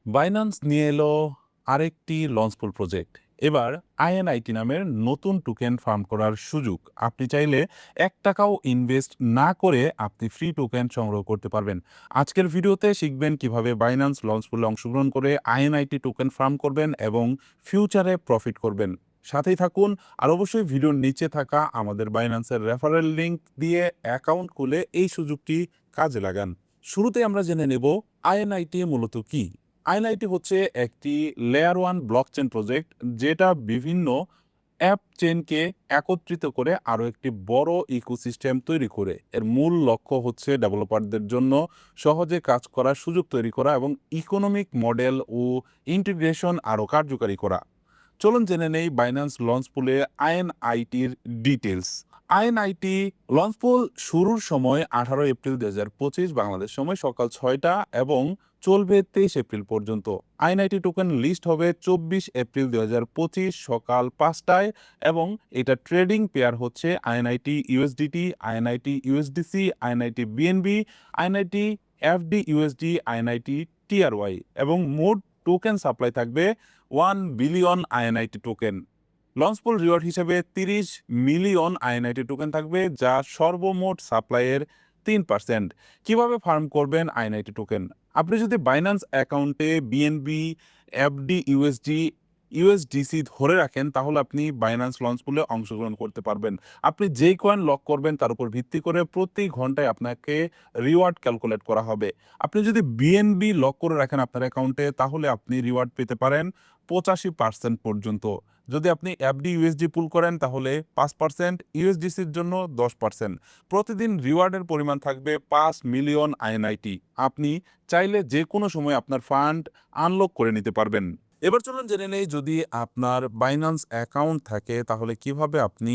Binance নিয়ে এলো আরেকটি লঞ্চফুল প্রজেক্ট। এবার আইএনআইটি নামের নতুন টোকেন ফার্ম করার সুযোগ। আপনি চাইলে ৳১ ইনভেস্ট না করে আপনি ফ্রি টোকেন সংগ্রহ করতে পারবেন। আজকের ভিডিওতে শিখবেন কিভাবে বাইন্যান্স লঞ্চফুলে অংশগ্রহণ করে আইএনআইটি টোকেন ফার্ম করবেন এবং ফিউচারে প্রফিট করবেন। সাথেই থাকুন। আর অবশ্যই ভিডিওর নিচে থাকা আমাদের বাইন্যান্সের রেফারেল লিংক দিয়ে অ্যাকাউন্ট খুলে এই সুযোগটি কাজে লাগান। শুরুতে আমরা জেনে নেব আইএনআইটি মূলত কি। আইএনআইটি হচ্ছে একটি লেয়ার ওয়ান ব্লকচেন প্রজেক্ট, যেটা বিভিন্ন অ্যাপ চেনকে একত্রিত করে আরও একটি বড় ইকোসিস্টেম তৈরি করে। এর মূল লক্ষ্য হচ্ছে ডেভেলপারদের জন্য সহজে কাজ করার সুযোগ তৈরি করা এবং ইকোনমিক মডেল ও ইন্টিগ্রেশন আরও কার্যকারী করা। চলুন জেনে নেই বাইন্যান্স লঞ্চ পুলে আইএনআইটির ডিটেলস। আইএনআইটি লঞ্চ পুল শুরুর সময় 18 এপ্রিল 2025 বাংলাদেশ সময় সকাল 6টা এবং চলবে 23 এপ্রিল পর্যন্ত। আইএনআইটি টোকেন লিস্ট হবে 24 এপ্রিল 2025 সকাল 5টায় এবং এটা ট্রেডিং পেয়ার হচ্ছে INIT USDT, INIT USDC, INIT BNB, INIT FD USD, INIT TRY এবং মোট টোকেন সাপ্লাই থাকবে 1 billion INIT token. Launchpool reward হিসেবে 30 মিলিয়ন আইএনআইটি টোকেন থাকবে, যা সর্বমোট সাপ্লাইয়ের 3%। কিভাবে ফার্ম করবেন আইএনআইটি টোকেন? আপনি যদি বাইন্যান্স অ্যাকাউন্টে বিএনবি, এফডি ইউএসডি, ইউএসডিসি ধরে রাখেন, তাহলে আপনি বাইন্যান্স লঞ্চ পুলে অংশগ্রহণ করতে পারবেন। আপনি যেই কয়েন লক করবেন তার উপর ভিত্তি করে প্রতি ঘন্টায় আপনাকে রিওয়ার্ড ক্যালকুলেট করা হবে। আপনি যদি বিএনবি লক করে রাখেন আপনার অ্যাকাউন্টে, তাহলে আপনি রিওয়ার্ড পেতে পারেন 85% পর্যন্ত। যদি আপনি এফডি ইউএসডি পুল করেন তাহলে 5%, ইউএসডিসির জন্য 10%। প্রতিদিন রিওয়ার্ডের পরিমাণ থাকবে 5 মিলিয়ন আইএনআইটি। আপনি চাইলে যে কোনো সময় আপনার ফান্ড আনলক করে নিতে পারবেন। এবার চলুন জেনে নেই, যদি আপনার বাইন্যান্স অ্যাকাউন্ট থাকে তাহলে কিভাবে আপনি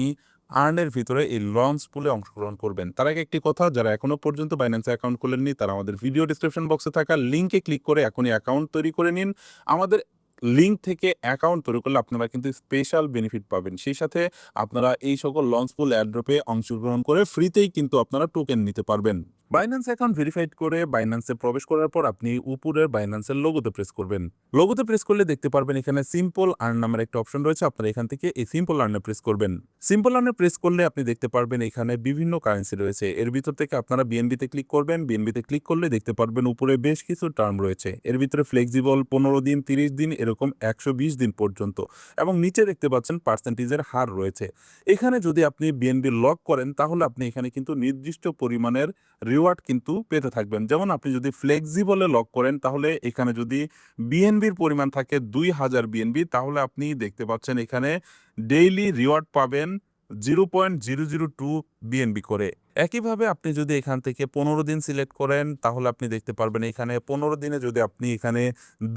আর্নের ভিতরে এই লঞ্চ পুলে অংশগ্রহণ করবেন। তার আগে একটি কথা, যারা এখনো পর্যন্ত বাইন্যান্স অ্যাকাউন্ট খুলেননি তারা আমাদের ভিডিও ডিসক্রিপশন বক্সে থাকা লিঙ্কে ক্লিক করে এখনই অ্যাকাউন্ট তৈরি করে নিন। আমাদের লিঙ্ক থেকে অ্যাকাউন্ট তৈরি করলে আপনারা কিন্তু স্পেশাল বেনিফিট পাবেন। সেই সাথে আপনারা এই সকল লঞ্চ পুল এয়ারড্রপে অংশগ্রহণ করে ফ্রিতেই কিন্তু আপনারা টোকেন নিতে পারবেন। বাইন্যান্স অ্যাকাউন্ট ভেরিফাইড করে বাইন্যান্সে প্রবেশ করার পর আপনি উপরের বাইন্যান্সের লোগোতে প্রেস করবেন। লোগোতে প্রেস করলে দেখতে পারবেন এখানে সিম্পল আর্ন নামের একটা অপশন রয়েছে। আপনারা এখান থেকে এই সিম্পল আর্নে প্রেস করবেন। সিম্পল আর্নে প্রেস করলে আপনি দেখতে পারবেন এখানে বিভিন্ন কারেন্সি রয়েছে। এর ভিতর থেকে আপনারা বিএনবিতে ক্লিক করবেন। বিএনবিতে ক্লিক করলে দেখতে পারবেন উপরে বেশ কিছু টার্ম রয়েছে। এর ভিতরে ফ্লেক্সিবল 15 দিন, 30 দিন, এরকম 120 দিন পর্যন্ত, এবং নিচে দেখতে পাচ্ছেন পার্সেন্টেজের হার রয়েছে। এখানে যদি আপনি বিএনবি লক করেন তাহলে আপনি এখানে কিন্তু নির্দিষ্ট পরিমাণের রিওয়ার্ড কিন্তু পেতে থাকবেন। যেমন আপনি যদি ফ্লেক্সিবলে লক করেন তাহলে এখানে যদি বিএনবির পরিমাণ থাকে 2000 বিএনবি, তাহলে আপনি দেখতে পাচ্ছেন এখানে ডেইলি রিওয়ার্ড পাবেন 0.002 বিএনবি করে। একইভাবে আপনি যদি এখান থেকে 15 দিন সিলেক্ট করেন তাহলে আপনি দেখতে পারবেন এখানে 15 দিনে যদি আপনি এখানে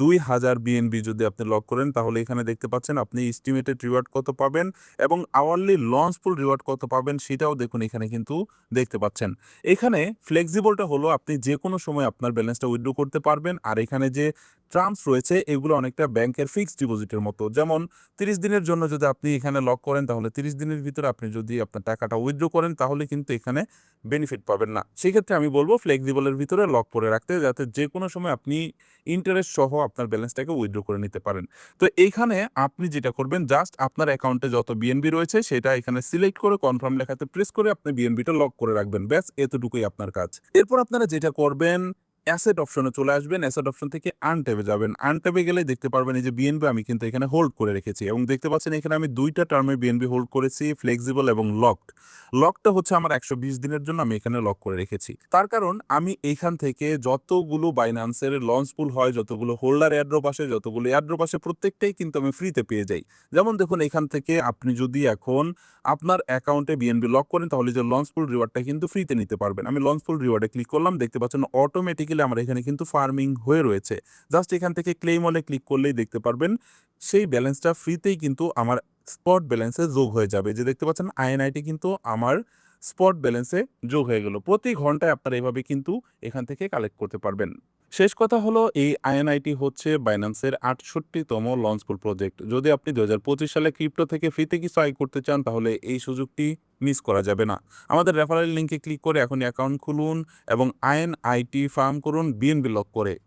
2000 বিএনবি যদি আপনি লক করেন তাহলে এখানে দেখতে পাচ্ছেন আপনি এস্টিমেটেড রিওয়ার্ড কত পাবেন এবং আওয়ারলি লঞ্চ ফুল রিওয়ার্ড কত পাবেন সেটাও দেখুন এখানে কিন্তু দেখতে পাচ্ছেন। এখানে ফ্লেক্সিবলটা হলো আপনি যে কোনো সময় আপনার ব্যালেন্সটা উইথড্র করতে পারবেন, আর এখানে যে টার্মস রয়েছে এগুলো অনেকটা ব্যাংকের ফিক্সড ডিপোজিটের মতো। যেমন 30 দিনের জন্য যদি আপনি এখানে লক করেন তাহলে 30 দিনের ভিতরে আপনি যদি আপনার টাকাটা উইথড্র করেন তাহলে কিন্তু এখানে বেনিফিট পাবেন না। সেক্ষেত্রে আমি বলবো ফ্লেক্সিবলের ভিতরে লক করে রাখতে, যাতে যে কোনো সময় আপনি ইন্টারেস্ট সহ আপনার ব্যালেন্সটাকে উইথড্র করে নিতে পারেন। তো এইখানে আপনি যেটা করবেন, জাস্ট আপনার অ্যাকাউন্টে যত বিএনবি রয়েছে সেটা এখানে সিলেক্ট করে কনফার্ম লেখাতে প্রেস করে আপনি বিএনবিটা লক করে রাখবেন। ব্যাস এতটুকুই আপনার কাজ। এরপর আপনারা যেটা করবেন, অ্যাসেট অপশনে চলে আসবেন। অ্যাসেট অপশন থেকে আর্ন ট্যাবে যাবেন। আর্ন ট্যাবে গেলে দেখতে পারবেন এই যে বিএনবি আমি কিন্তু এখানে হোল্ড করে রেখেছি, এবং দেখতে পাচ্ছেন এখানে আমি 2টা টার্মে বিএনবি হোল্ড করেছি, ফ্লেক্সিবল এবং লকড। লকটা হচ্ছে আমার 120 দিনের জন্য আমি এখানে লক করে রেখেছি। তার কারণ আমি এইখান থেকে যতগুলো বাইন্যান্সের লঞ্চ পুল হয়, যতগুলো হোল্ডার এয়ারড্রপ আসে, যতগুলো এয়ারড্রপ আসে, প্রত্যেকটাই কিন্তু আমি ফ্রিতে পেয়ে যাই। যেমন দেখুন এখান থেকে আপনি যদি এখন আপনার অ্যাকাউন্টে বিএনবি লক করেন তাহলে যে লঞ্চ পুল রিওয়ার্ডটা কিন্তু ফ্রিতে নিতে পারবেন। আমি লঞ্চ পুল রিওয়ার্ডে ক্লিক করলাম, দেখতে পাচ্ছেন অটোমেটিক্যালি আমার এখানে কিন্তু ফার্মিং হয়ে রয়েছে। জাস্ট এখান থেকে ক্লেম অলে ক্লিক করলেই দেখতে পারবেন সেই ব্যালেন্সটা ফ্রিতেই কিন্তু আমার স্পট ব্যালেন্সে যোগ হয়ে যাবে। যে দেখতে পাচ্ছেন আইএনআইটি কিন্তু আমার স্পট ব্যালেন্সে যোগ হয়ে গেল। প্রতি ঘন্টায় আপনারা এভাবে কিন্তু এখান থেকে কালেক্ট করতে পারবেন। শেষ কথা হলো, এই আইএনআইটি হচ্ছে বাইন্যান্সের 68তম লঞ্চফুল প্রজেক্ট। যদি আপনি 2025 সালে ক্রিপ্টো থেকে ফ্রিতে কিছু আয় করতে চান তাহলে এই সুযোগটি মিস করা যাবে না। আমাদের রেফারেল লিঙ্কে ক্লিক করে এখনই অ্যাকাউন্ট খুলুন এবং আইএনআইটি ফার্ম করুন বিএনবি লক করে।